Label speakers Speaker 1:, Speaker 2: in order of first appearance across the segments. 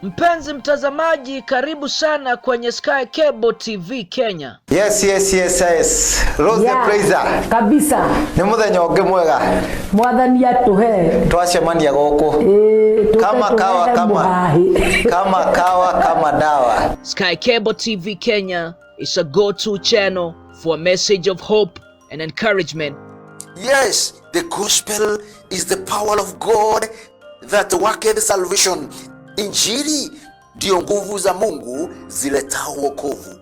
Speaker 1: Mpenzi mtazamaji, karibu sana kwenye Sky Cable TV Kenya.
Speaker 2: Yes. Rose the Praiser.
Speaker 3: Kabisa.
Speaker 2: Ni muthenya ungi mwega.
Speaker 3: Mwathani atuhe.
Speaker 2: Twacemania guku. Kama dawa.
Speaker 1: Sky Cable TV Kenya is a go-to channel for a message of hope and encouragement.
Speaker 4: Yes, the gospel is the power of God that worketh salvation. Injili ndio nguvu za Mungu ziletao wokovu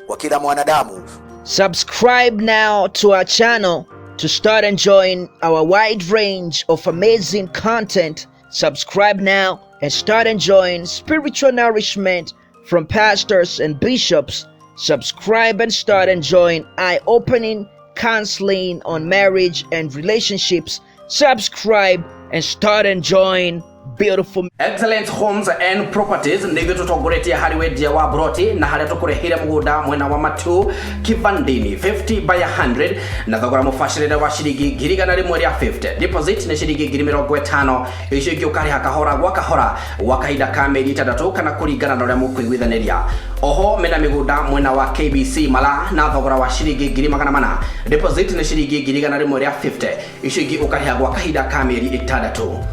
Speaker 4: kwa kila mwanadamu.
Speaker 1: Subscribe now to our channel to start enjoying our wide range of amazing content. Subscribe now and start enjoying spiritual nourishment from pastors and bishops. Subscribe and start enjoying eye-opening counseling on marriage and relationships. Subscribe and start enjoying beautiful
Speaker 5: Excellent Homes and Properties nigyo tutogoretia hariwedia wa broti na haria tukurehira muguda mwena wa matu kivandini 50 by 100 na thogora mufashirira wa shiringi girigana rimwe ria 50. Deposit ni shiringi ngiri 50 icio ingĩ ukariha kahora gwa kahora wakahinda ka mĩeri 3 kana kũringana na ũrĩa mũkũiguithaniria. Oho mena mĩgũnda mwena wa KBC Mala na thogora wa shiringi ngiri 400. Deposit ni shiringi girigana rimwe ria 50 icio ingĩ ukariha gwa kahinda ka mĩeri 6.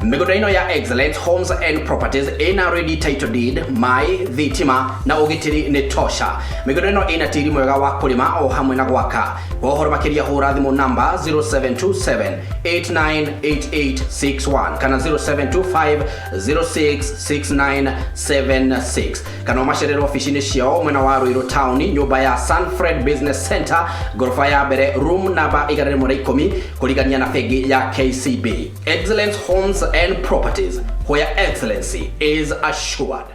Speaker 5: Mĩgũnda ĩno ya Excellent Homes and Properties ina ready title deed, mai, thitima na ũgitĩri nĩ tosha. Mĩgũnda ĩno ina tĩri mwega wa kũrĩma o hamwe na gwaka. Kwa ũhoro makĩria hũra thimũ namba 0727898861 kana 0725066976 kana macerera ofici-inĩ ciao mwena wa Ruiru Town, nyũmba ya Sunfred Business Center, gorofa ya mbere, room namba 110 kũringania na bengi ya KCB. Excellent Homes and Properties, where excellency is assured.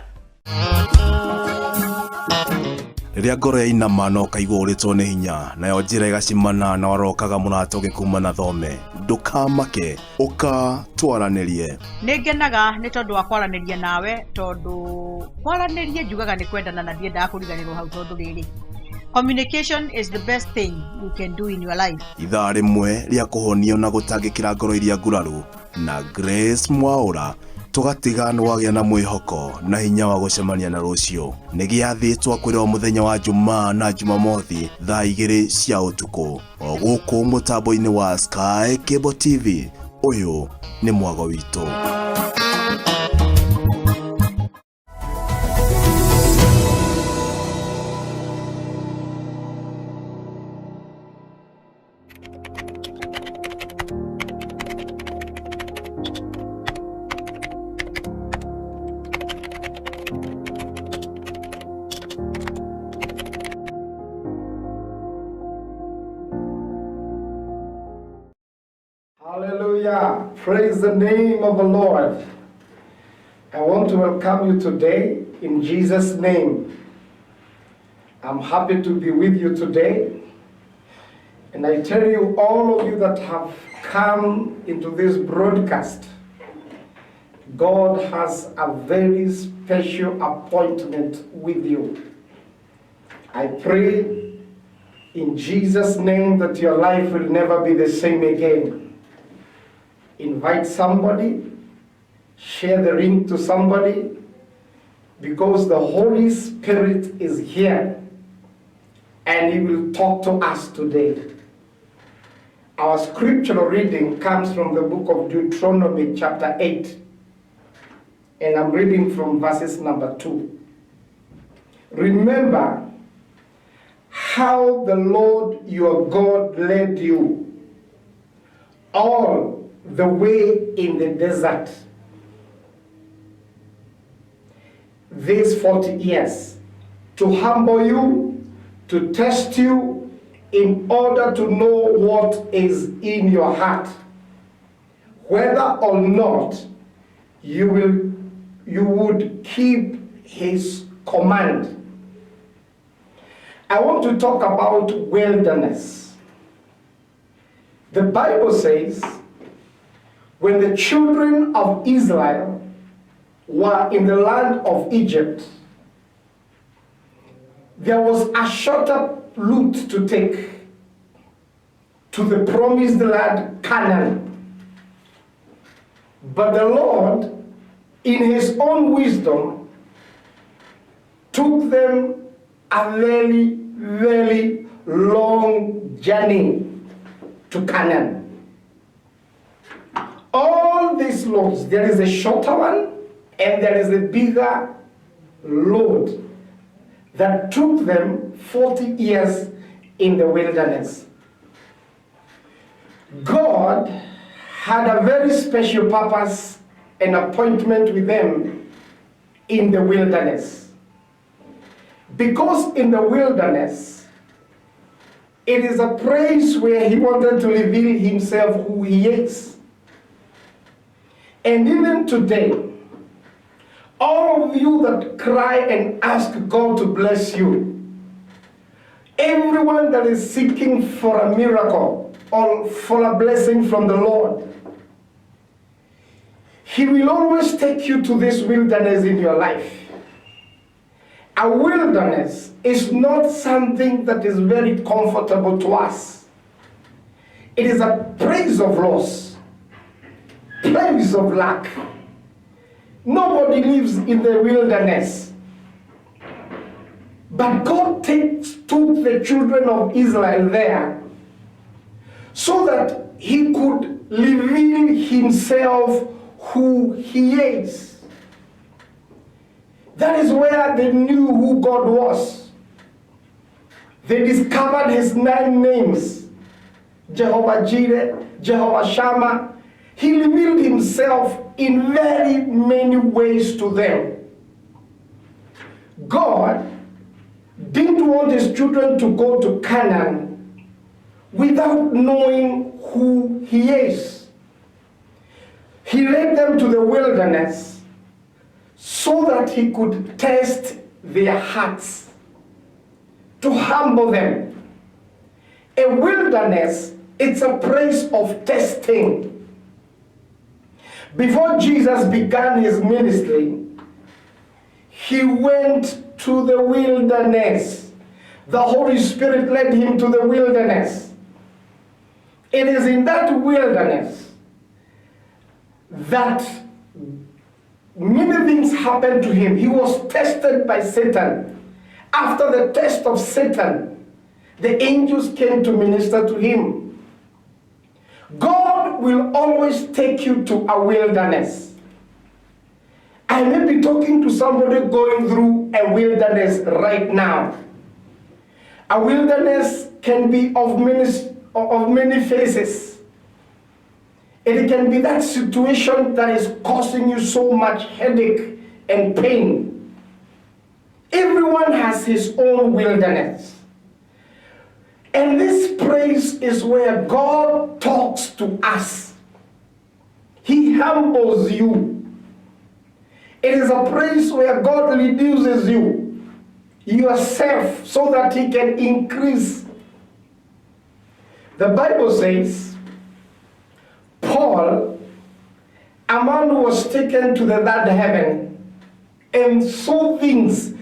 Speaker 6: Riria ngoro yainama no kaigua uritwo ni hinya nayo njira igacimana na warokaga mũratoge kuma na thome ndukamake uka twaranirie.
Speaker 7: Ningenaga ni tondu wa kwaraniria nawe tondu kwaraniria njugaga ni kwendana na ndiendaga kuriganirwo hau tondu riri communication is the best thing you can do in your life.
Speaker 6: Ithaa rimwe ria kuhonio na gutangikira ngoro iria nguraru na Grace Mwaura tugatiga ni wagĩa na mwĩhoko na hinya wa gũcemania na rũciũ. Nĩ gĩathĩtwo kwĩrwo mũthenya wa Jumaa na Jumamothi thaa 2 cia ũtukũ o gũkũ mũtambo-inĩ wa Sky Cable TV. Ũyũ nĩ mwago witũ.
Speaker 8: Hallelujah. Praise the name of the Lord. I want to welcome you today in Jesus' name. I'm happy to be with you today. And I tell you, all of you that have come into this broadcast, God has a very special appointment with you. I pray in Jesus' name that your life will never be the same again. Invite somebody, share the link to somebody, because the Holy Spirit is here and He will talk to us today. Our scriptural reading comes from the book of Deuteronomy chapter 8, and I'm reading from verses number 2. Remember how the Lord your God led you all the way in the desert these 40 years, to humble you, to test you, in order to know what is in your heart, whether or not you would keep His command. I want to talk about wilderness. The Bible says, when the children of Israel were in the land of Egypt, there was a shorter route to take to the promised land, Canaan. But the Lord in his own wisdom, took them a very, very long journey to Canaan. All these loads, there is a shorter one and there is a bigger load that took them 40 years in the wilderness. God had a very special purpose and appointment with them in the wilderness. Because in the wilderness, it is a place where he wanted to reveal himself who he is. And even today, all of you that cry and ask God to bless you, everyone that is seeking for a miracle or for a blessing from the Lord, he will always take you to this wilderness in your life. A wilderness is not something that is very comfortable to us. It is a place of loss, place of lack. Nobody lives in the wilderness. But God took the children of Israel there so that he could reveal himself who he is. That is where they knew who God was. They discovered his 9 names. Jehovah Jireh, Jehovah Shammah. He revealed himself in very many ways to them. God didn't want his children to go to Canaan without knowing who he is. He led them to the wilderness so that he could test their hearts, to humble them. A wilderness, it's a place of testing. Before Jesus began his ministry, he went to the wilderness. The Holy Spirit led him to the wilderness. It is in that wilderness that many things happened to him. He was tested by Satan. After the test of Satan, the angels came to minister to him. God will always take you to a wilderness. I may be talking to somebody going through a wilderness right now. A wilderness can be of many phases. It can be that situation that is causing you so much headache and pain. Everyone has his own wilderness. And this place is where God talks to us. He humbles you. It is a place where God reduces you, yourself, so that he can increase. The Bible says, Paul, a man who was taken to the third heaven and saw things,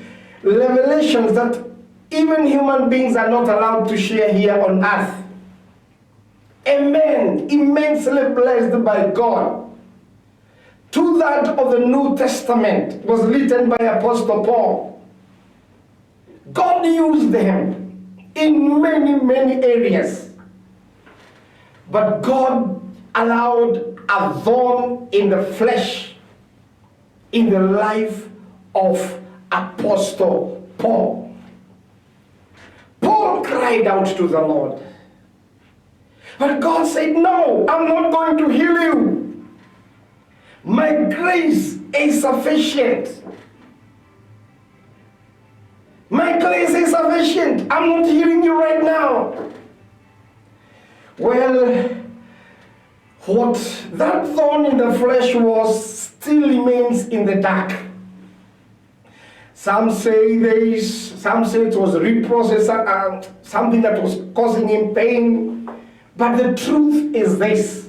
Speaker 8: revelations that even human beings are not allowed to share here on earth. A man immensely blessed by God. 2/3 of the New Testament was written by Apostle Paul. God used him in many, many areas. But God allowed a thorn in the flesh in the life of Apostle Paul. Paul cried out to the Lord. But God said, no, I'm not going to heal you. My grace is sufficient. My grace is sufficient. I'm not healing you right now. Well, what that thorn in the flesh was still remains in the dark. Some say it was reprocessed, something that was causing him pain. But the truth is this.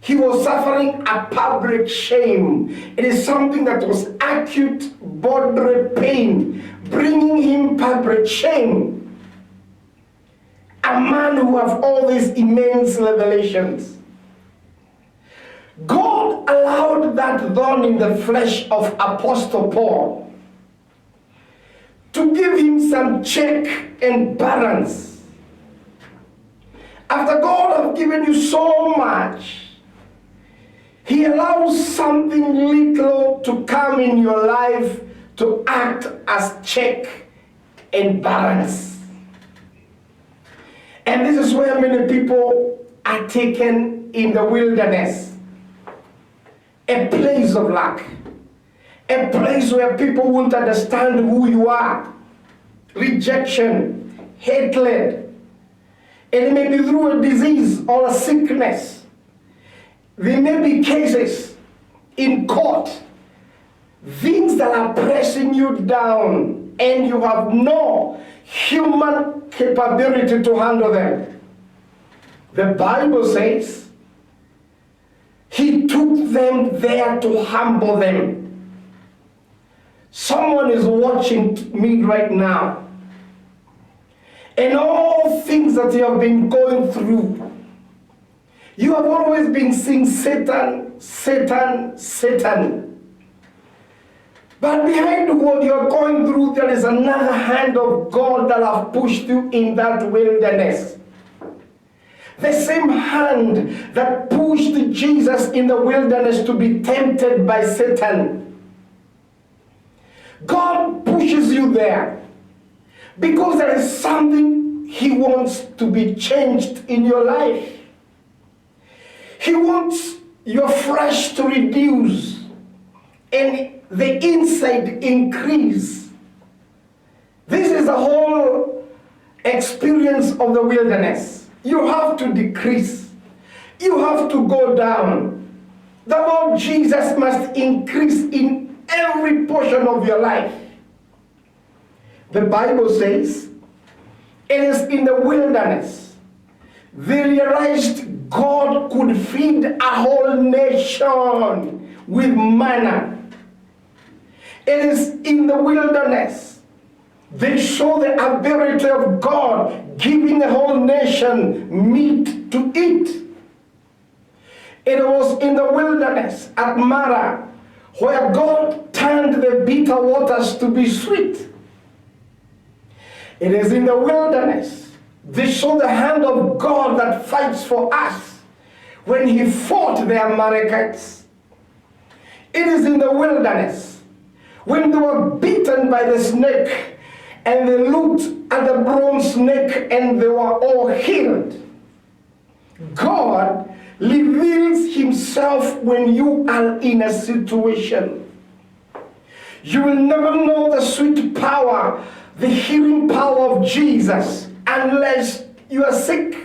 Speaker 8: He was suffering a public shame. It is something that was acute bodily pain, bringing him public shame. A man who has all these immense revelations. God allowed that thorn in the flesh of Apostle Paul to give him some check and balance. After God has given you so much, He allows something little to come in your life to act as check and balance. And this is where many people are taken in the wilderness. A place of lack. A place where people won't understand who you are. Rejection, hatred. And it may be through a disease or a sickness. There may be cases in court, things that are pressing you down and you have no human capability to handle them. The Bible says He took them there to humble them. Someone is watching me right now, and all things that you have been going through, you have always been seeing Satan, Satan, Satan. But behind what you're going through, there is another hand of God that have pushed you in that wilderness. The same hand that pushed Jesus in the wilderness to be tempted by Satan. God pushes you there because there is something He wants to be changed in your life. He wants your flesh to reduce and the inside increase. This is the whole experience of the wilderness. You have to decrease. You have to go down. The Lord Jesus must increase in every portion of your life. The Bible says it is in the wilderness they realized God could feed a whole nation with manna. It is in the wilderness they saw the ability of God giving a whole nation meat to eat. It was in the wilderness at Mirera where God turned the bitter waters to be sweet. It is in the wilderness they saw the hand of God that fights for us when He fought the Amalekites. It is in the wilderness when they were beaten by the snake and they looked at the bronze snake and they were all healed. God reveals Himself when you are in a situation. You will never know the sweet power, the healing power of Jesus unless you are sick.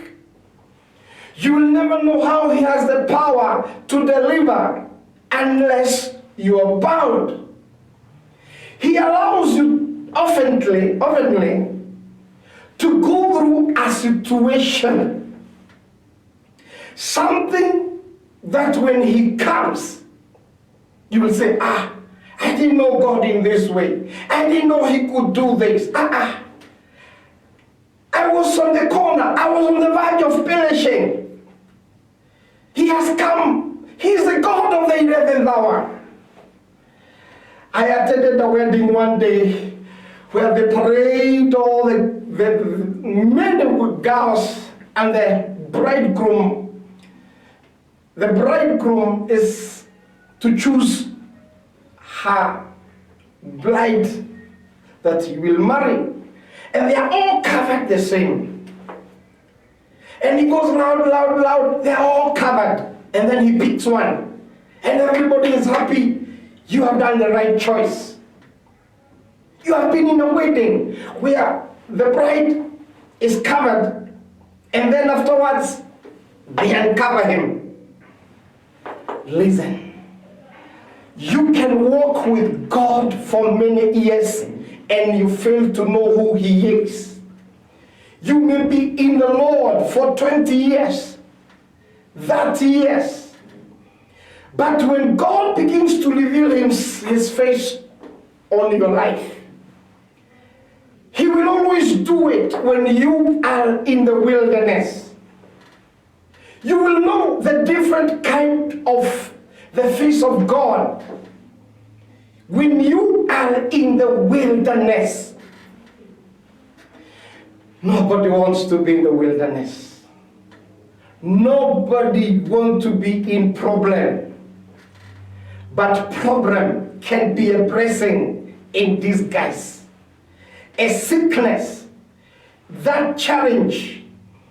Speaker 8: You will never know how He has the power to deliver unless you are bound. He allows you oftenly to go through a situation, something that when He comes, you will say, I didn't know God in this way. I didn't know He could do this. I was on the corner. I was on the verge of perishing. He has come. He's the God of the 11th hour. I attended a wedding one day where they parade all the men and girls and the bridegroom. The bridegroom is to choose her bride that he will marry. And they are all covered the same. And he goes loud, loud, loud. They are all covered. And then he picks one. And everybody is happy. You have done the right choice. You have been in a wedding where the bride is covered. And then afterwards, they uncover him. Listen. You can walk with God for many years and you fail to know who He is. You may be in the Lord for 20 years, 30 years. But when God begins to reveal His face on your life, He will always do it when you are in the wilderness. You will know the different kind of the face of God when you are in the wilderness. Nobody wants to be in the wilderness. Nobody wants to be in problem. But problem can be a blessing in disguise. A sickness, that challenge,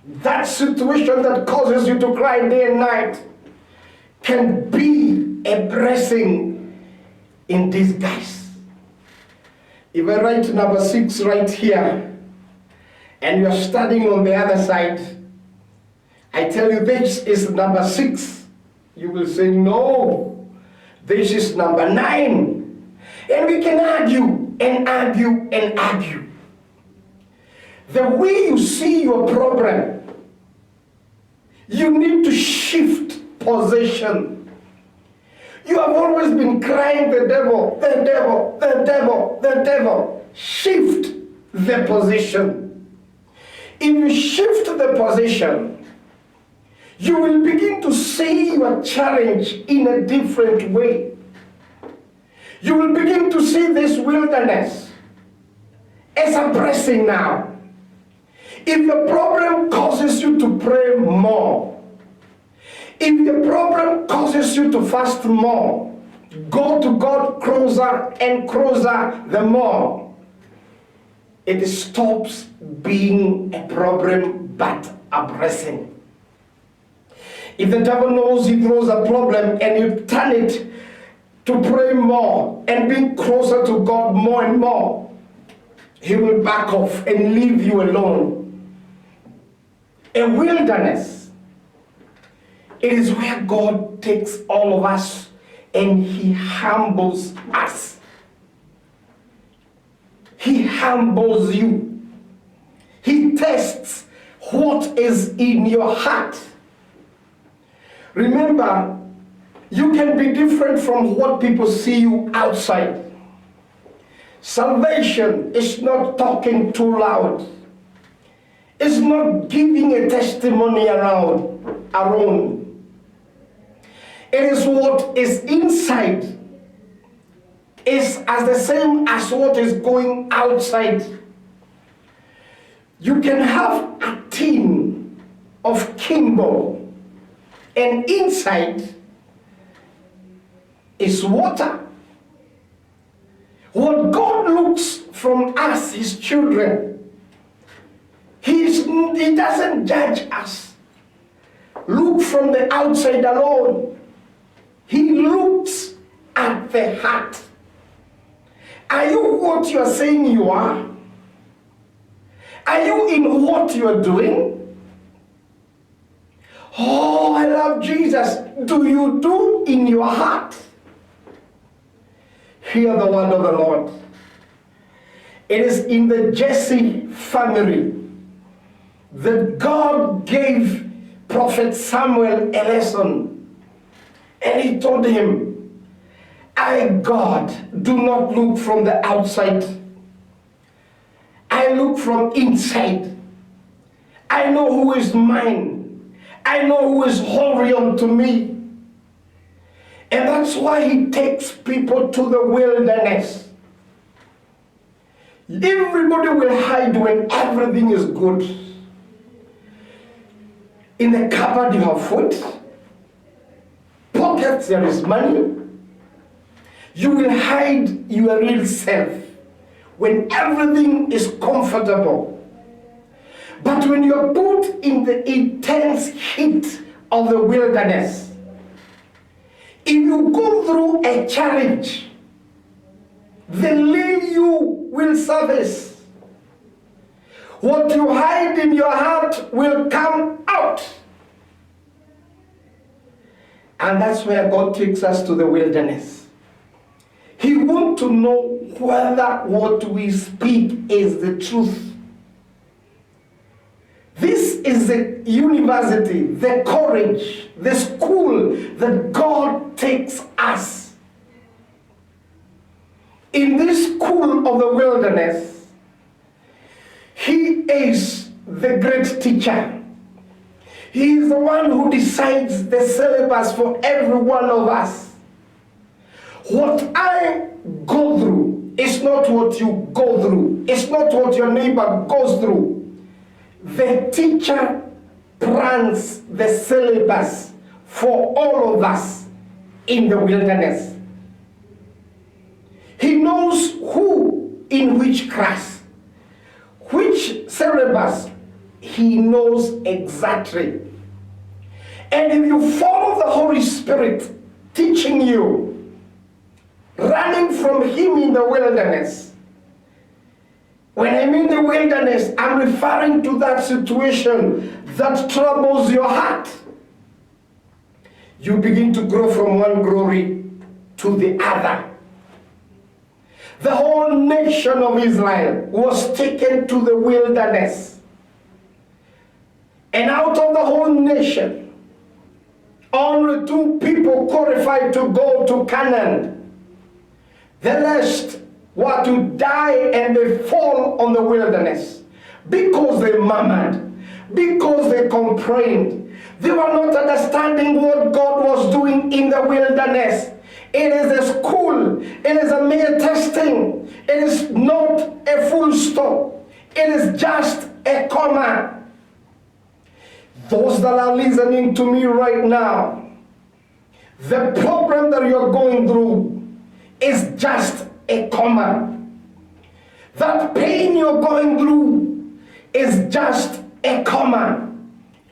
Speaker 8: that situation that causes you to cry day and night can be a blessing in disguise. If I write number 6 right here, and you're studying on the other side, I tell you this is number 6, you will say, no, this is number 9. And we can argue and argue and argue. The way you see your problem, you need to shift position. You have always been crying the devil, the devil, the devil, the devil. Shift the position. If you shift the position, you will begin to see your challenge in a different way. You will begin to see this wilderness as a blessing now. If the problem causes you to pray more, if the problem causes you to fast more, go to God closer and closer the more, it stops being a problem but a blessing. If the devil knows he throws a problem and you turn it to pray more and being closer to God more and more, he will back off and leave you alone. A wilderness, it is where God takes all of us and he humbles us. He humbles you. He tests what is in your heart. Remember, you can be different from what people see you outside. Salvation is not talking too loud. It's not giving a testimony around. It is what is inside is as the same as what is going outside. You can have a tin of Kimbo, and inside is water. What God looks from us, his children, he doesn't judge us. Look from the outside alone. He looks at the heart. Are you what you are saying you are? Are you in what you are doing? Oh, I love Jesus. Do you do in your heart? Hear the word of the Lord. It is in the Jesse family that God gave Prophet Samuel a lesson. And he told him, I, God, do not look from the outside. I look from inside. I know who is mine. I know who is holy unto me. And that's why he takes people to the wilderness. Everybody will hide when everything is good. In the cupboard you have food. Pockets there is money. You will hide your real self when everything is comfortable. But when you're put in the intense heat of the wilderness, if you go through a challenge, the real you will surface. What you hide in your heart will come out. And that's where God takes us to the wilderness. He wants to know whether what we speak is the truth. This is the university, the college, the school that God takes us. In this school of the wilderness, He is the great teacher. He is the one who decides the syllabus for every one of us. What I go through is not what you go through. It's not what your neighbor goes through. The teacher plans the syllabus for all of us in the wilderness. He knows who in which class, which syllabus. He knows exactly. And if you follow the Holy Spirit teaching you, running from Him in the wilderness, when I mean the wilderness, I'm referring to that situation that troubles your heart. You begin to grow from one glory to the other. The whole nation of Israel was taken to the wilderness. And out of the whole nation, only 2 people qualified to go to Canaan. The rest were to die and they fall on the wilderness because they murmured, because they complained. They were not understanding what God was doing in the wilderness. It is a school. It is a mere testing. It is not a full stop. It is just a comma. Those that are listening to me right now, the problem that you're going through is just a comma. That pain you're going through is just a comma.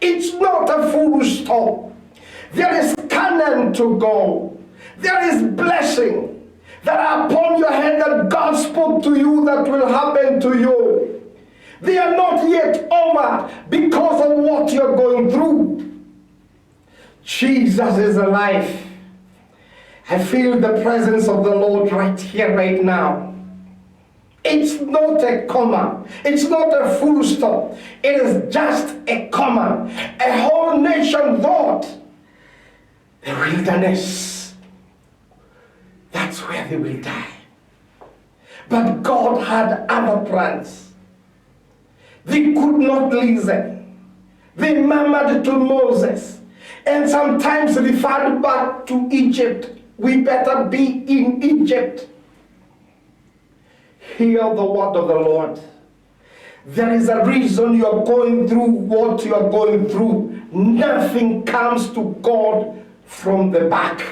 Speaker 8: It's not a full stop. There is Canaan to go. There is blessing that are upon your head that God spoke to you that will happen to you. They are not yet over because of what you're going through. Jesus is alive. I feel the presence of the Lord right here, right now. It's not a comma. It's not a full stop. It is just a comma. A whole nation thought the wilderness, that's where they will die. But God had other plans. They could not listen. They murmured to Moses and sometimes referred back to Egypt. We better be in Egypt. Hear the word of the Lord. There is a reason you are going through what you are going through. Nothing comes to God from the back.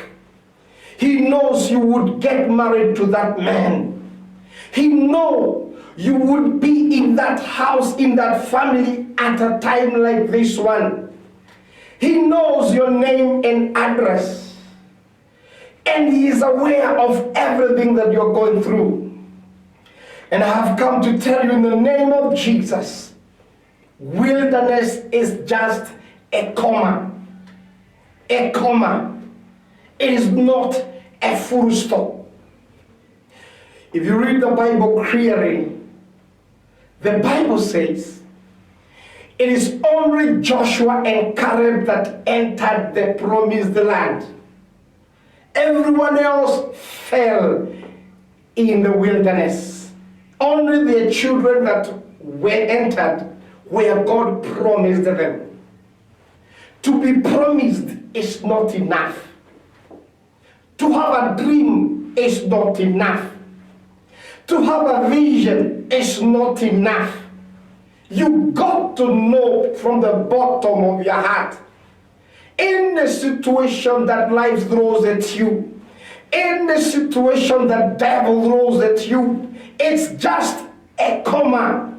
Speaker 8: He knows you would get married to that man. He knows you would be in that house, in that family at a time like this one. He knows your name and address. And He is aware of everything that you're going through. And I have come to tell you in the name of Jesus, wilderness is just a comma. A comma. It is not a full stop. If you read the Bible clearly, the Bible says it is only Joshua and Caleb that entered the promised land. Everyone else fell in the wilderness. Only the children that were entered where God promised them. To be promised is not enough. To have a dream is not enough. To have a vision is not enough. You got to know from the bottom of your heart, in the situation that life throws at you, in the situation that devil throws at you, it's just a comma.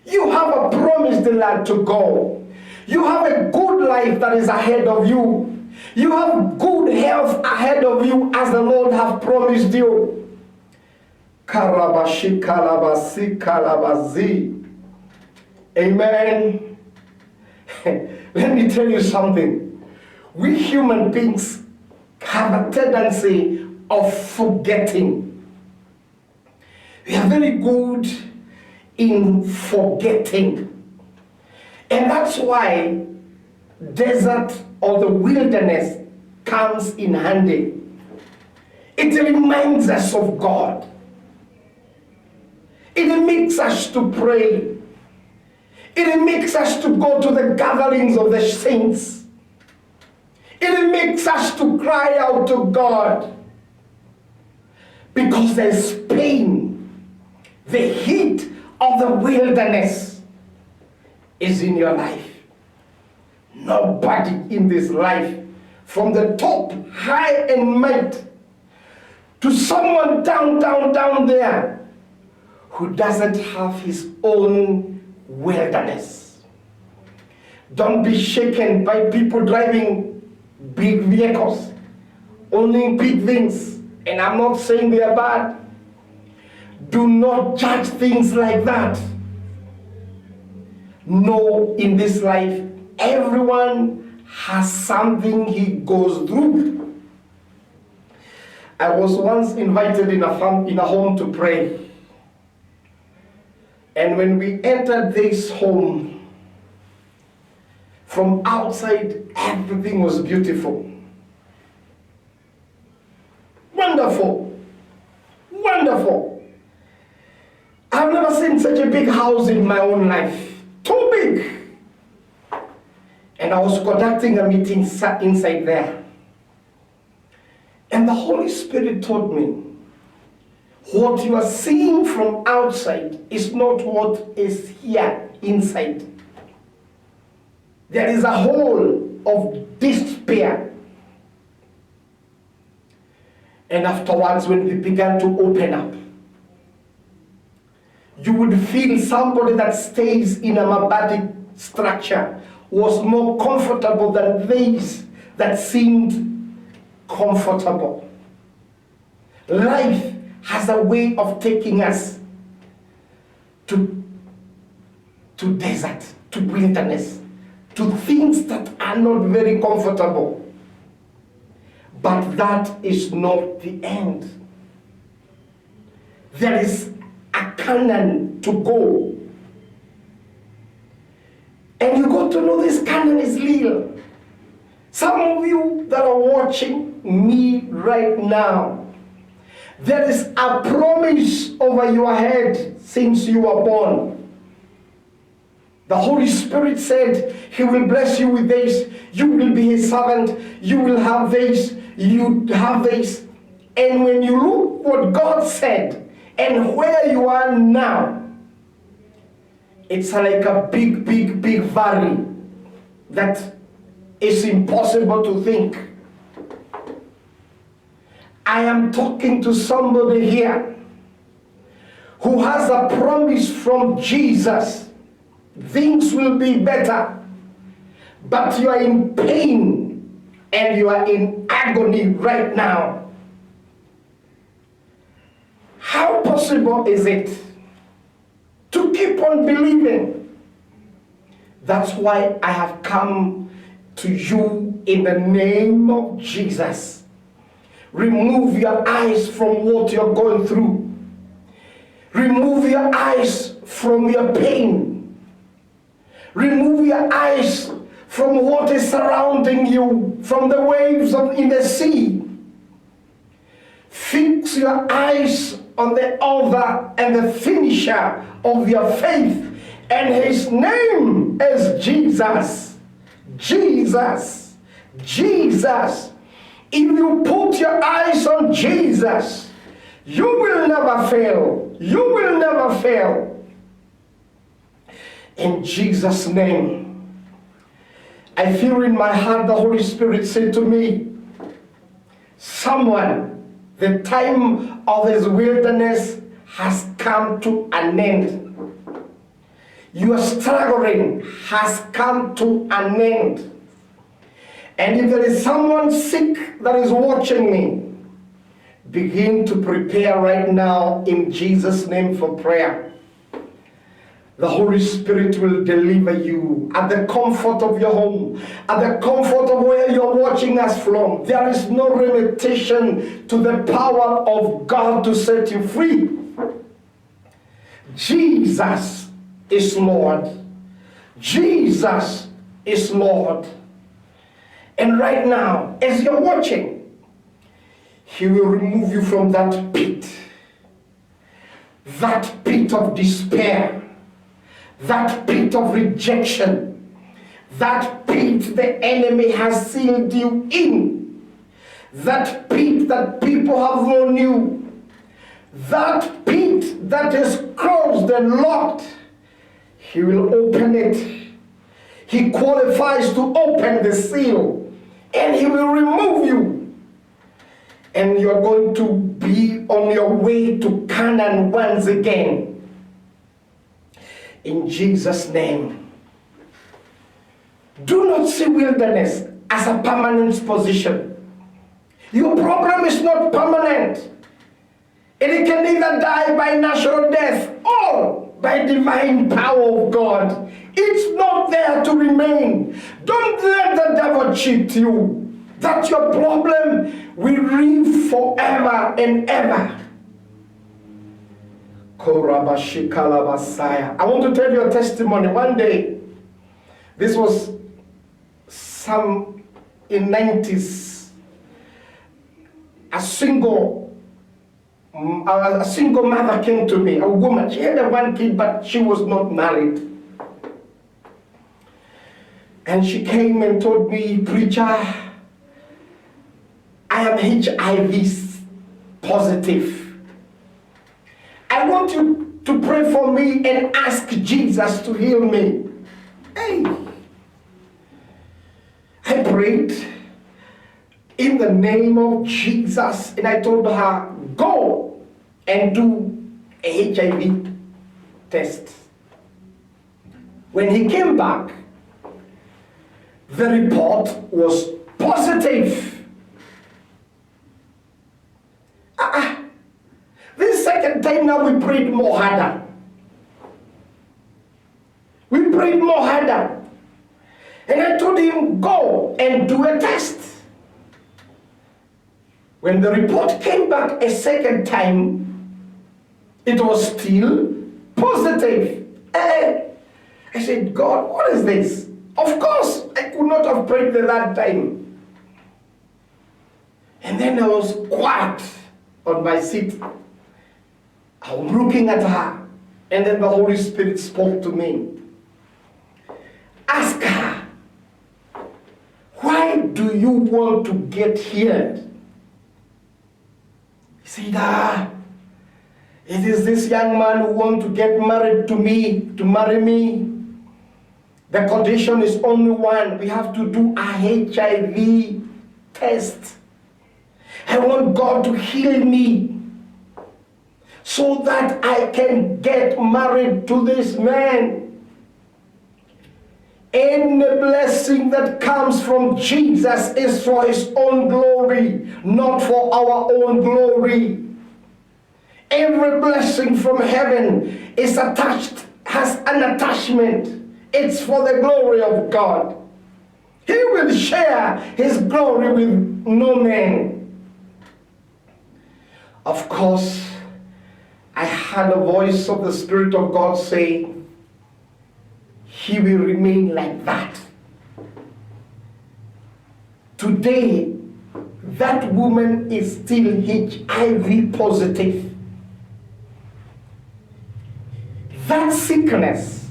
Speaker 8: You have a promised land to go. You have a good life that is ahead of you. You have good health ahead of you as the Lord has promised you. Karabashi kalabasi kalabazi. Amen. Let me tell you something. We human beings have a tendency of forgetting. We are very good in forgetting. And that's why desert or the wilderness comes in handy. It reminds us of God. It makes us to pray. It makes us to go to the gatherings of the saints. It makes us to cry out to God. Because there's pain. The heat of the wilderness is in your life. Nobody in this life, from the top, high and might, to someone down there, who doesn't have his own wilderness. Don't be shaken by people driving big vehicles, owning big things. And I'm not saying they are bad. Do not judge things like that. No, in this life, everyone has something he goes through. I was once invited in a home to pray. And when we entered this home, from outside, everything was beautiful. Wonderful. Wonderful. I've never seen such a big house in my own life. Too big. And I was conducting a meeting inside there. And the Holy Spirit told me, what you are seeing from outside is not what is here inside. There is a hole of despair. And afterwards, when we began to open up, you would feel somebody that stays in a mabadic structure was more comfortable than these that seemed comfortable. Life has a way of taking us to desert, to wilderness, to things that are not very comfortable. But that is not the end. There is a Canaan to go. And you got to know this Canaan is real. Some of you that are watching me right now, there is a promise over your head since you were born. The Holy Spirit said He will bless you with this. You will be His servant. You will have this. You have this. And when you look what God said and where you are now, it's like a big valley that is impossible to think. I am talking to somebody here who has a promise from Jesus. Things will be better, but you are in pain and you are in agony right now. How possible is it to keep on believing? That's why I have come to you in the name of Jesus. Remove your eyes from what you're going through. Remove your eyes from your pain. Remove your eyes from what is surrounding you, from the waves in the sea. Fix your eyes on the author and the finisher of your faith, and His name is Jesus. Jesus. Jesus. If you put your eyes on Jesus, you will never fail. You will never fail. In Jesus' name, I feel in my heart the Holy Spirit said to me, someone, the time of his wilderness has come to an end. Your struggling has come to an end. And if there is someone sick that is watching me, begin to prepare right now in Jesus' name for prayer. The Holy Spirit will deliver you at the comfort of your home, at the comfort of where you're watching us from. There is no limitation to the power of God to set you free. Jesus is Lord. Jesus is Lord. And right now, as you're watching, He will remove you from that pit of despair, that pit of rejection, that pit the enemy has sealed you in, that pit that people have known you, that pit that is closed and locked, he will open it. He qualifies to open the seal, and he will remove you. And you're going to be on your way to Canaan once again. In Jesus' name. Do not see wilderness as a permanent position. Your problem is not permanent. It can either die by natural death or by divine power of God. It's not there to remain. Don't let the devil cheat you that your problem will live forever and ever. I want to tell you a testimony. One day, this was some in 90s, a single mother came to me, a woman. She had one kid, but she was not married. And she came and told me, "Preacher, I am HIV positive. I want you to pray for me and ask Jesus to heal me." Hey, I prayed in the name of Jesus, and I told her, "Go and do a HIV test." When he came back, the report was positive. This second time now we prayed more harder. We prayed more harder. And I told him, "Go and do a test." When the report came back a second time, it was still positive. I said, "God, what is this?" Of course, I could not have prayed that time. And then I was quiet on my seat. I was looking at her, and then the Holy Spirit spoke to me. Ask her, "Why do you want to get healed?" He said, "It is this young man who wants to get married to me, to marry me. The condition is only one. We have to do a HIV test. I want God to heal me so that I can get married to this man. And the blessing that comes from Jesus is for his own glory, not for our own glory. Every blessing from heaven is attached, has an attachment. It's for the glory of God. He will share his glory with no man." Of course, I heard a voice of the Spirit of God say, "He will remain like that." Today, that woman is still HIV positive. That sickness,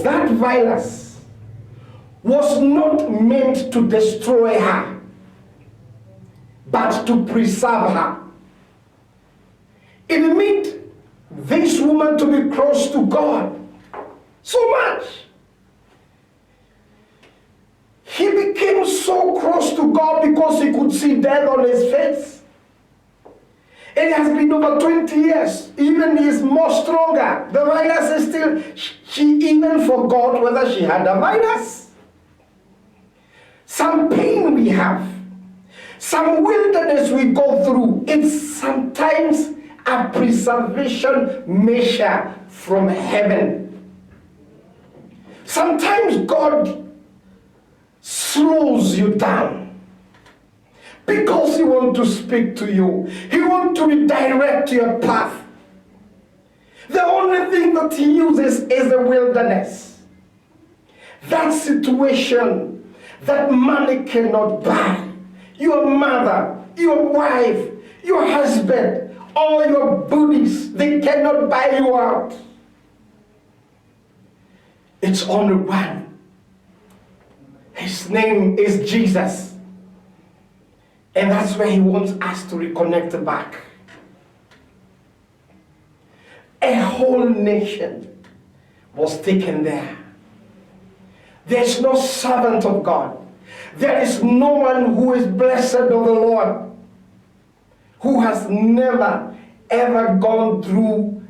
Speaker 8: that virus was not meant to destroy her, but to preserve her. It made this woman to be close to God so much. He became so close to God because he could see death on his face. It has been over 20 years. Even he is more stronger. The virus is still, she even forgot whether she had a virus. Some pain we have, some wilderness we go through, it's sometimes a preservation measure from heaven. Sometimes God slows you down because he wants to speak to you. He wants to redirect your path. The only thing that he uses is the wilderness. That situation that money cannot buy. Your mother, your wife, your husband, all your buddies, they cannot buy you out. It's only one. His name is Jesus. And that's where he wants us to reconnect back. A whole nation was taken there. There's no servant of God. There is no one who is blessed of the Lord who has never ever gone through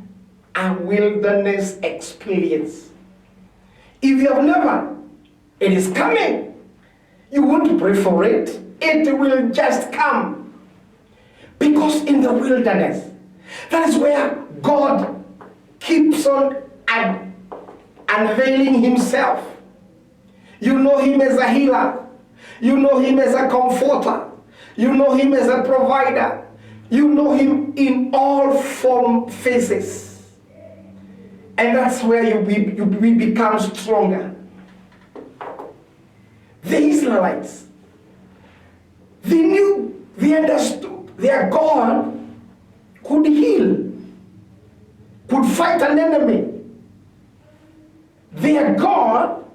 Speaker 8: a wilderness experience. If you have never, it is coming. You won't pray for it. It will just come. Because in the wilderness, that is where God keeps on unveiling himself. You know him as a healer. You know him as a comforter. You know him as a provider. You know him in all phases. And that's where we become stronger. The Israelites, they knew, they understood their God could heal, could fight an enemy. Their God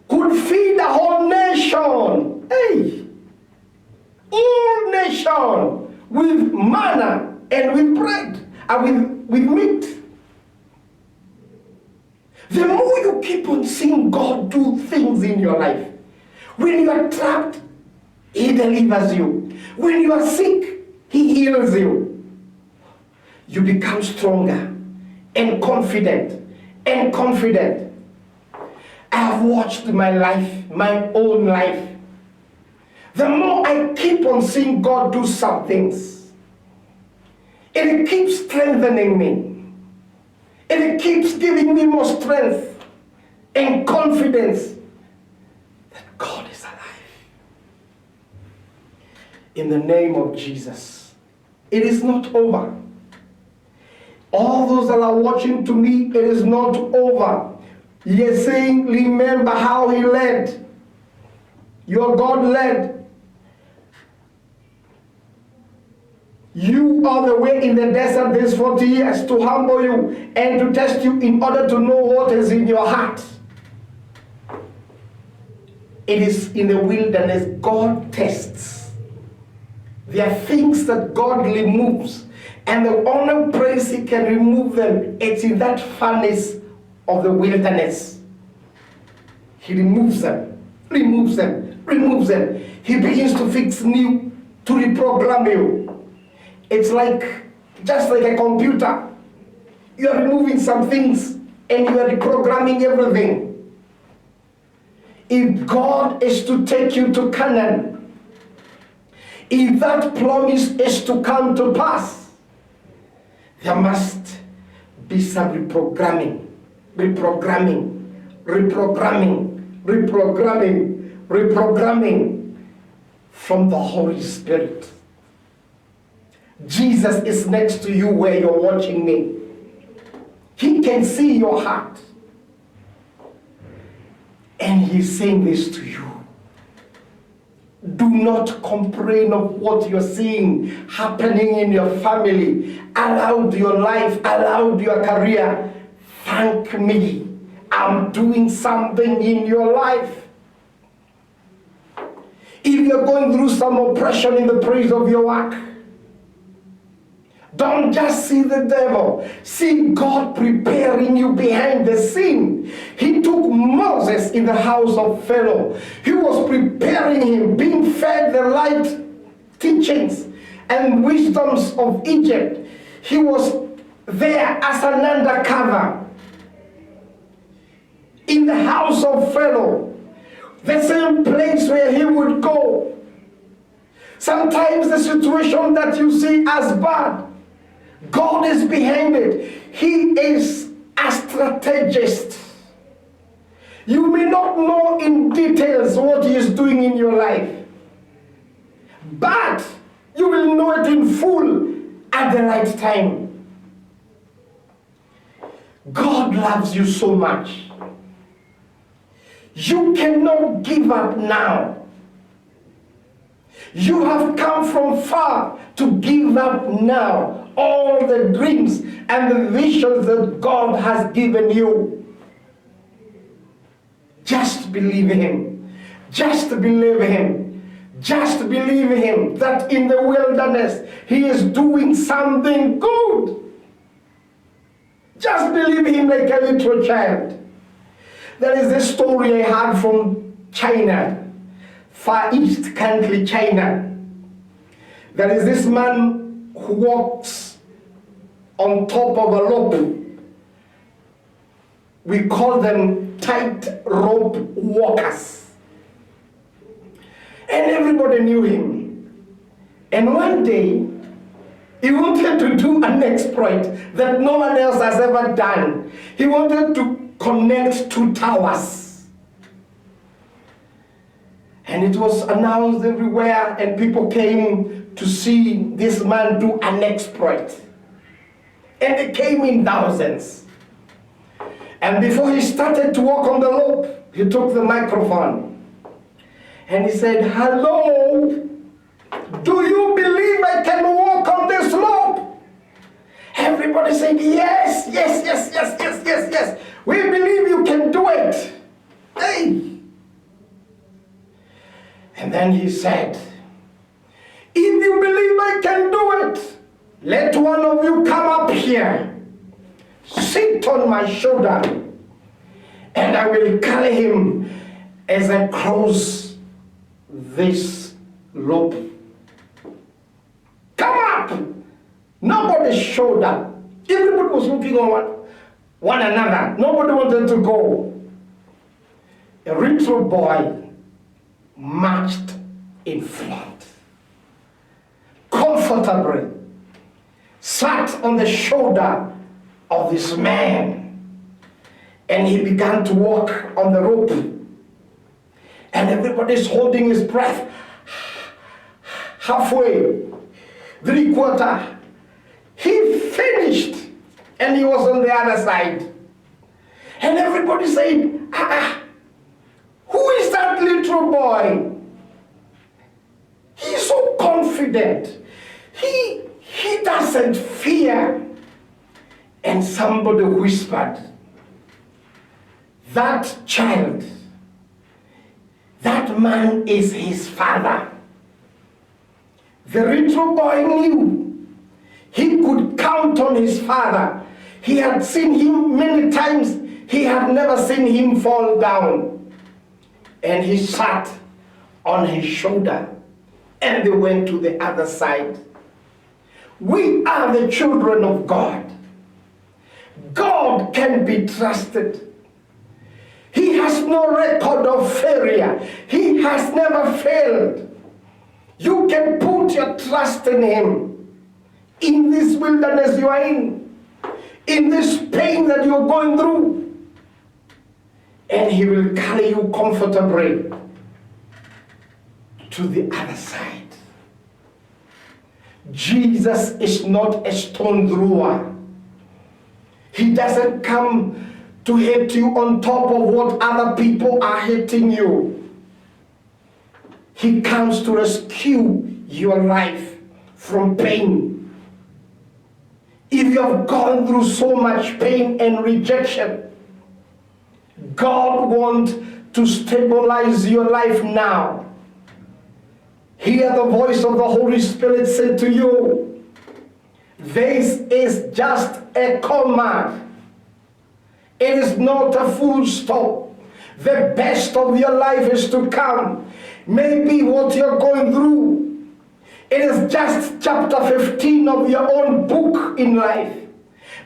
Speaker 8: could feed a whole nation. Hey! All nation with manna and with bread and with meat. The more you keep on seeing God do things in your life, when you are trapped, he delivers you. When you are sick, he heals you. You become stronger and confident and confident. I have watched my life, my own life. The more I keep on seeing God do some things, it keeps strengthening me. It keeps giving me more strength and confidence that God is alive. In the name of Jesus, it is not over. All those that are watching to me, it is not over. He is saying, remember how he led. Your God led. You are the way in the desert these 40 years to humble you and to test you in order to know what is in your heart. It is in the wilderness God tests. There are things that God removes, and the only place he can remove them, it's in that furnace of the wilderness. He removes them, removes them, removes them. He begins to fix new, to reprogram you. It's just like a computer. You are removing some things and you are reprogramming everything. If God is to take you to Canaan, if that promise is to come to pass, there must be some reprogramming, reprogramming from the Holy Spirit. Jesus is next to you where you're watching me. He can see your heart. And he's saying this to you. Do not complain of what you're seeing happening in your family, allowed your life, allowed your career. Thank me. I'm doing something in your life. If you're going through some oppression in the praise of your work, don't just see the devil. See God preparing you behind the scene. He took Moses in the house of Pharaoh. He was preparing him, being fed the right teachings and wisdoms of Egypt. He was there as an undercover in the house of Pharaoh, the same place where he would go. Sometimes the situation that you see as bad, God is behind it. He is a strategist. You may not know in details what he is doing in your life, but you will know it in full at the right time. God loves you so much. You cannot give up now. You have come from far to give up now all the dreams and the visions that God has given you. Just believe him. Just believe him. Just believe him that in the wilderness he is doing something good. Just believe him like a little child. There is this story I heard from China, Far East country, China. There is this man who walks on top of a rope. We call them tight rope walkers. And everybody knew him. And one day, he wanted to do an exploit that no one else has ever done. He wanted to connect two towers. And it was announced everywhere, and people came to see this man do an exploit. And they came in thousands. And before he started to walk on the rope, he took the microphone. And he said, "Hello, do you believe I can walk on this rope?" Everybody said, "Yes, yes, yes, yes, yes, yes, yes. We believe you can do it." Hey. And then he said, "If you believe I can do it, let one of you come up here. Sit on my shoulder, and I will carry him as I cross this rope. Come up!" Nobody showed up. Everybody was looking on one another. Nobody wanted to go. A little boy marched in front, comfortably, sat on the shoulder of this man, and he began to walk on the rope, and everybody's holding his breath. Halfway, 3/4, he finished, and he was on the other side, and everybody said, "Who is that little boy? He's so confident. He doesn't fear." And somebody whispered, "That child, that man is his father." The little boy knew he could count on his father. He had seen him many times. He had never seen him fall down. And he sat on his shoulder, and they went to the other side. We are the children of God. God can be trusted. He has no record of failure. He has never failed. You can put your trust in him. In this wilderness you are in this pain that you're going through, and he will carry you comfortably to the other side. Jesus is not a stone thrower. He doesn't come to hit you on top of what other people are hitting you. He comes to rescue your life from pain. If you have gone through so much pain and rejection, God wants to stabilize your life now. Hear the voice of the Holy Spirit say to you, this is just a comma. It is not a full stop. The best of your life is to come. Maybe what you're going through, it is just chapter 15 of your own book in life.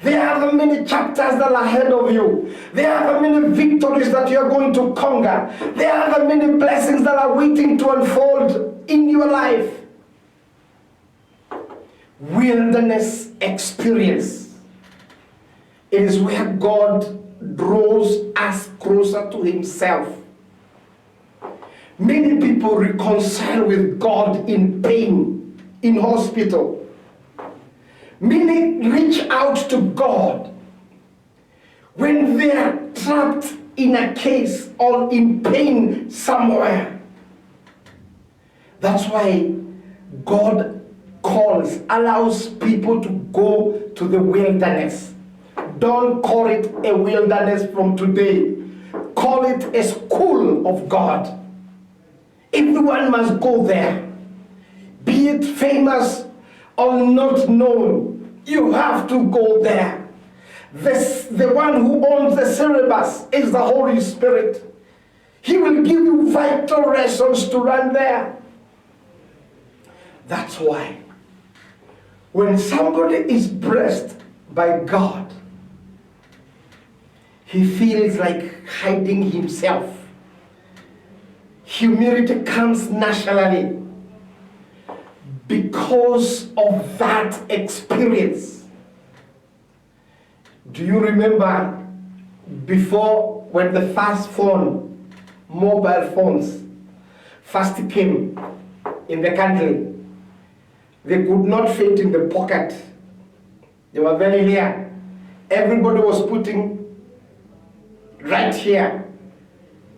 Speaker 8: There are many chapters that are ahead of you. There are many victories that you're going to conquer. There are many blessings that are waiting to unfold in your life. Wilderness experience. It is where God draws us closer to himself. Many people reconcile with God in pain, in hospital. Many reach out to God when they are trapped in a case or in pain somewhere. That's why God allows people to go to the wilderness. Don't call it a wilderness from today. Call call it a school of God. Everyone must go there. Be it famous or not known, you have to go there. The one who owns the syllabus is the Holy Spirit. He will give you vital reasons to run there. That's why when somebody is blessed by God, he feels like hiding himself. Humility comes naturally because of that experience. Do you remember before, when the first mobile phones first came in the country, they could not fit in the pocket. They were very rare. Everybody was putting right here,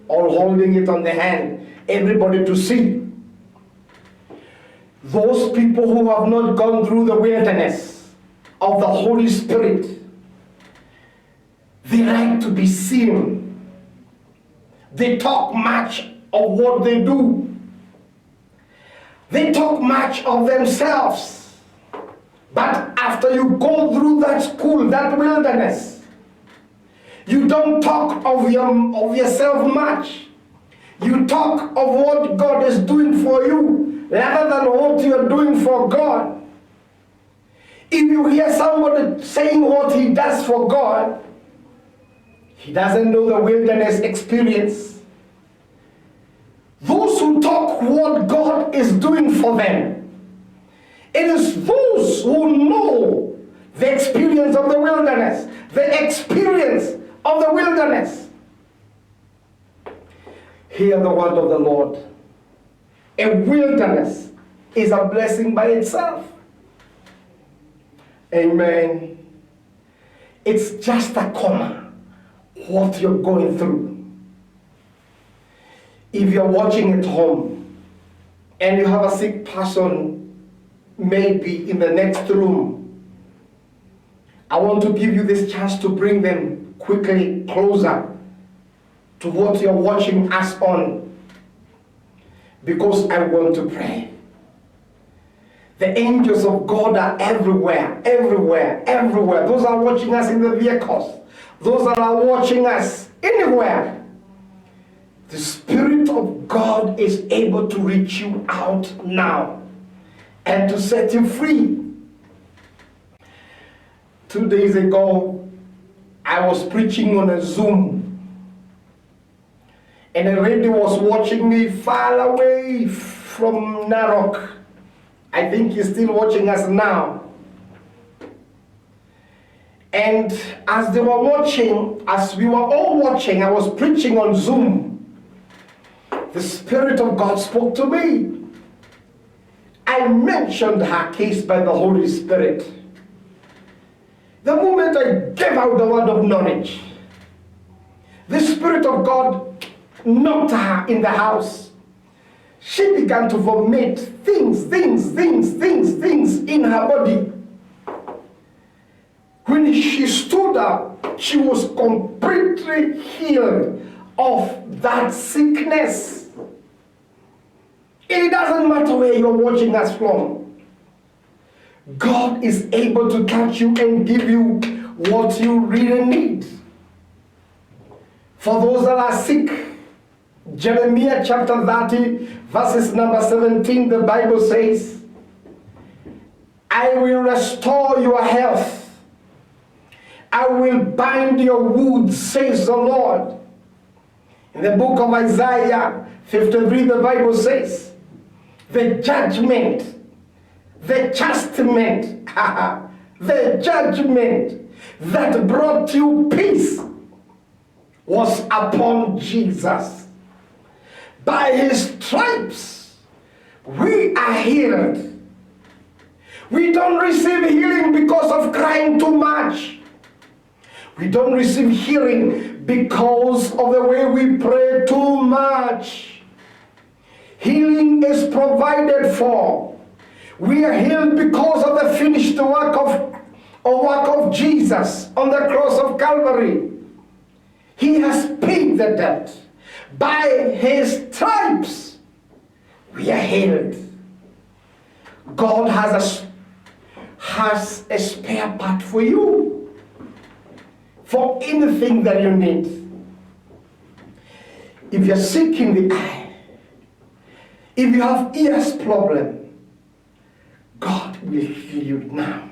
Speaker 8: or holding it on the hand, everybody to see. Those people who have not gone through the wilderness of the Holy Spirit, they like to be seen. They talk much of what they do. They talk much of themselves. But after you go through that school, that wilderness, you don't talk of yourself much. You talk of what God is doing for you rather than what you are doing for God. If you hear somebody saying what he does for God, he doesn't know the wilderness experience. Those who talk what God is doing for them, it is those who know the experience of the wilderness, the experience of the wilderness. Hear the word of the Lord. A wilderness is a blessing by itself. Amen. It's just a comma, what you're going through. If you're watching at home and you have a sick person maybe in the next room, I want to give you this chance to bring them quickly closer to what you're watching us on, because I want to pray. The angels of God are everywhere, everywhere, everywhere. Those are watching us in the vehicles. Those that are watching us anywhere. The Spirit of God is able to reach you out now and to set you free. 2 days ago, I was preaching on a Zoom, and a lady was watching me far away from Narok. I think he's still watching us now. And as they were watching, as we were all watching, I was preaching on Zoom. The Spirit of God spoke to me. I mentioned her case by the Holy Spirit. The moment I gave out the word of knowledge, the Spirit of God knocked her in the house. She began to vomit things in her body. When she stood up, she was completely healed of that sickness. It doesn't matter where you're watching us from. God is able to touch you and give you what you really need. For those that are sick, Jeremiah chapter 30, verses number 17, the Bible says, I will restore your health. I will bind your wounds, says the Lord. In the book of Isaiah 53, the Bible says, the judgment, the chastisement, the judgment that brought you peace was upon Jesus. By his stripes, we are healed. We don't receive healing because of crying too much. We don't receive healing because of the way we pray too much. Healing is provided for. We are healed because of the finished work of Jesus on the cross of Calvary. He has paid the dirt. By his stripes, we are healed. God has a spare part for you, for anything that you need. If you're sick in the eye, if you have ears problem, God will heal you now.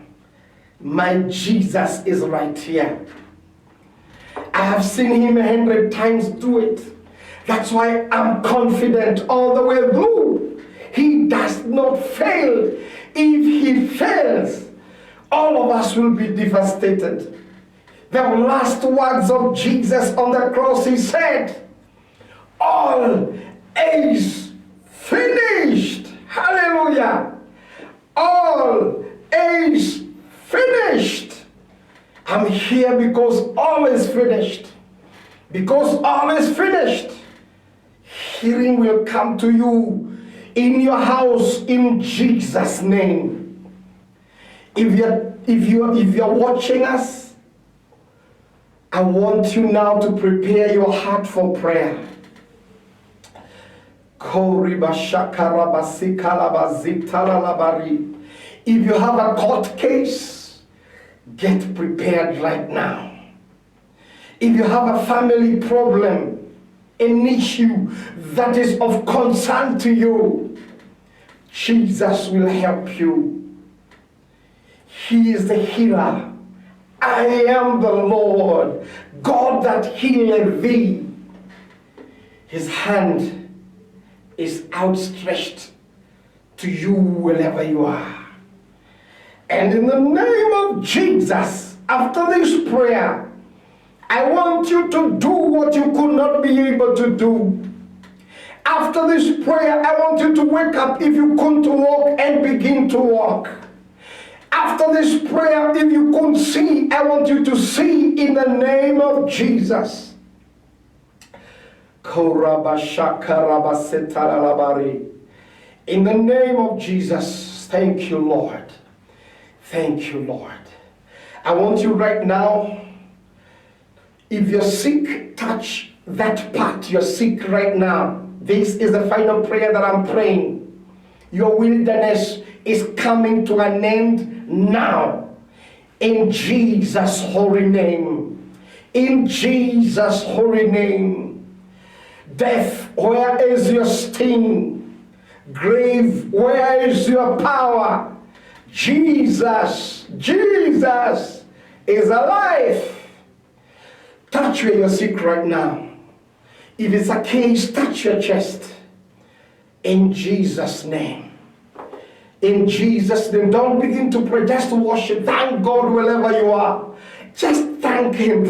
Speaker 8: My Jesus is right here. I have seen him 100 times do it. That's why I'm confident all the way through. He does not fail. If he fails, all of us will be devastated. The last words of Jesus on the cross, he said, all is finished. Hallelujah. All is finished. I'm here because all is finished. Because all is finished. Healing will come to you in your house in Jesus' name. If you're watching us, I want you now to prepare your heart for prayer. If you have a court case, get prepared right now. If you have a family problem, an issue that is of concern to you, Jesus will help you. He is the healer. I am the Lord, God that healeth thee. His hand is outstretched to you wherever you are. And in the name of Jesus, after this prayer, I want you to do what you could not be able to do. After this prayer, I want you to wake up if you couldn't walk and begin to walk. After this prayer, if you couldn't see, I want you to see in the name of Jesus. In the name of Jesus, thank you, Lord. Thank you, Lord. I want you right now, if you're sick, touch that part. You're sick right now. This is the final prayer that I'm praying. Your wilderness is coming to an end now. In Jesus' holy name. In Jesus' holy name. Death, where is your sting? Grave, where is your power? Jesus is alive. Touch where you're sick right now. If it's a case, touch your chest. In Jesus' name. In Jesus' name. Don't begin to pray. Just worship. Thank God wherever you are. Just thank him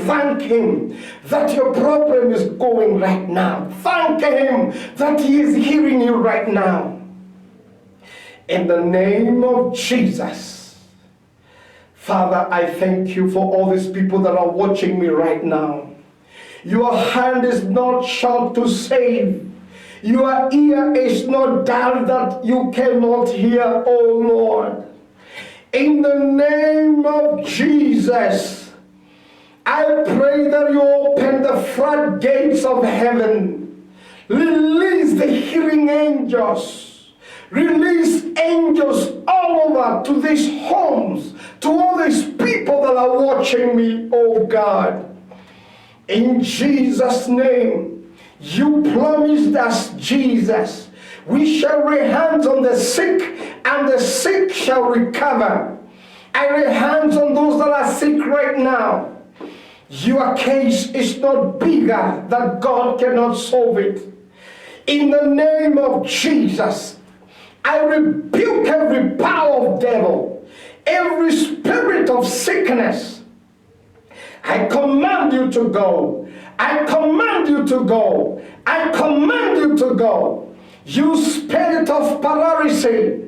Speaker 8: that your problem is going right now. Thank him that he is hearing you right now. In the name of Jesus. Father, I thank you for all these people that are watching me right now. Your hand is not short to save. Your ear is not dull that you cannot hear, oh Lord. In the name of Jesus, I pray that you open the floodgates of heaven. Release the healing angels. Release angels all over to these homes, to all these people that are watching me, oh God. In Jesus' name, you promised us, Jesus, we shall lay hands on the sick and the sick shall recover. I lay hands on those that are sick right now. Your case is not bigger that God cannot solve it. In the name of Jesus, I rebuke every power of devil, every spirit of sickness. I command you to go. I command you to go. I command you to go. You spirit of paralysis,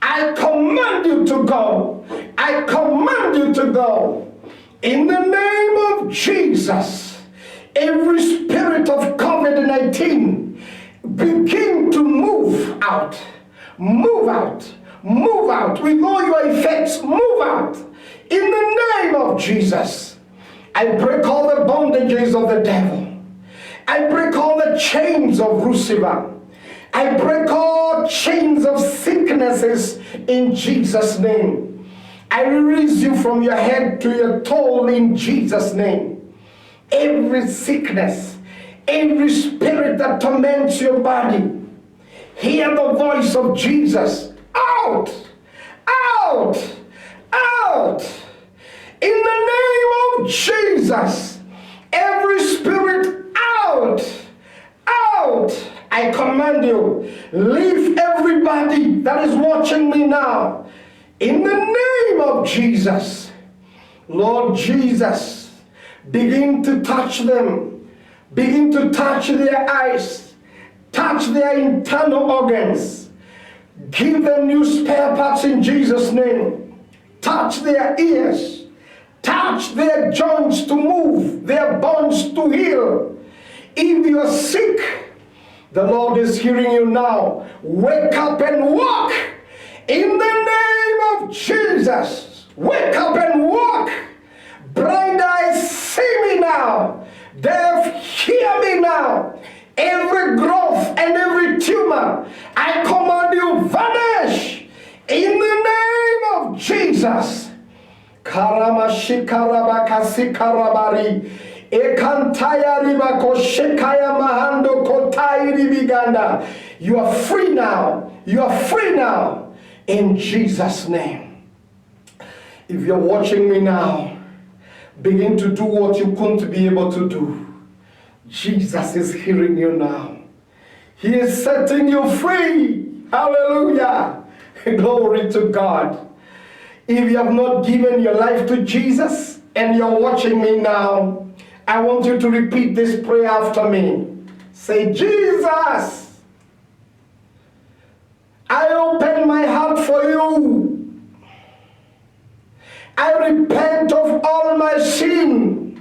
Speaker 8: I command you to go. I command you to go. In the name of Jesus, every spirit of COVID-19 begin to move out. Move out. Move out. With all your effects, move out. In the name of Jesus, I break all the bondages of the devil. I break all the chains of Lucifer. I break all chains of sicknesses in Jesus' name. I release you from your head to your toe in Jesus' name. Every sickness, every spirit that torments your body, hear the voice of Jesus. Out! Out! Out! In the name of Jesus, every spirit out! Out! I command you, leave everybody that is watching me now. In the name of Jesus, Lord Jesus, begin to touch them. Begin to touch their eyes. Touch their internal organs. Give them new spare parts in Jesus' name. Touch their ears. Touch their joints to move, their bones to heal. If you are sick, the Lord is hearing you now. Wake up and walk. In the name of Jesus. Wake up and walk. Blind eyes, see me now. Deaf, hear me now. Every growth and every tumor, I command you, vanish. In the name of Jesus. Karamashikarabaksi karabari. Ekantaya ribako shekaya mahando kotai ribiganda. You are free now. You are free now. In Jesus' name. If you're watching me now, begin to do what you couldn't be able to do. Jesus is hearing you now. He is setting you free. Hallelujah. Glory to God. If you have not given your life to Jesus and you're watching me now, I want you to repeat this prayer after me. Say, Jesus, I open my heart for you. I repent of all my sin.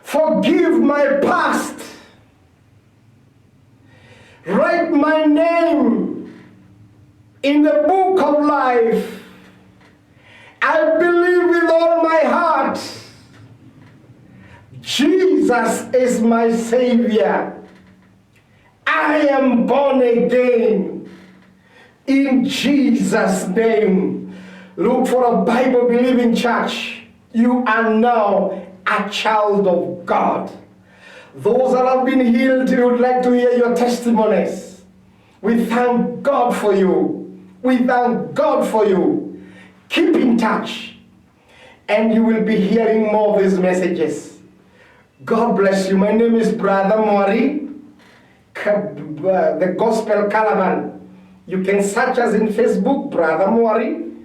Speaker 8: Forgive my past. Write my name in the book of life. I believe with all my heart Jesus is my Savior. I am born again. In Jesus' name. Look for a Bible-believing church. You are now a child of God. Those that have been healed, we would like to hear your testimonies. We thank God for you. We thank God for you. Keep in touch, and you will be hearing more of these messages. God bless you. My name is Brother Mwari, the Gospel Caravan. You can search us in Facebook, Brother Mwari,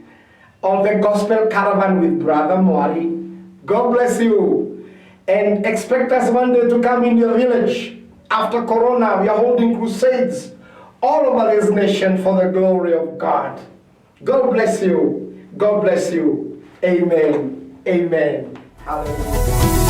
Speaker 8: or the Gospel Caravan with Brother Mwari. God bless you. And expect us one day to come in your village. After Corona, we are holding crusades all over this nation for the glory of God. God bless you. God bless you. Amen. Amen. Hallelujah.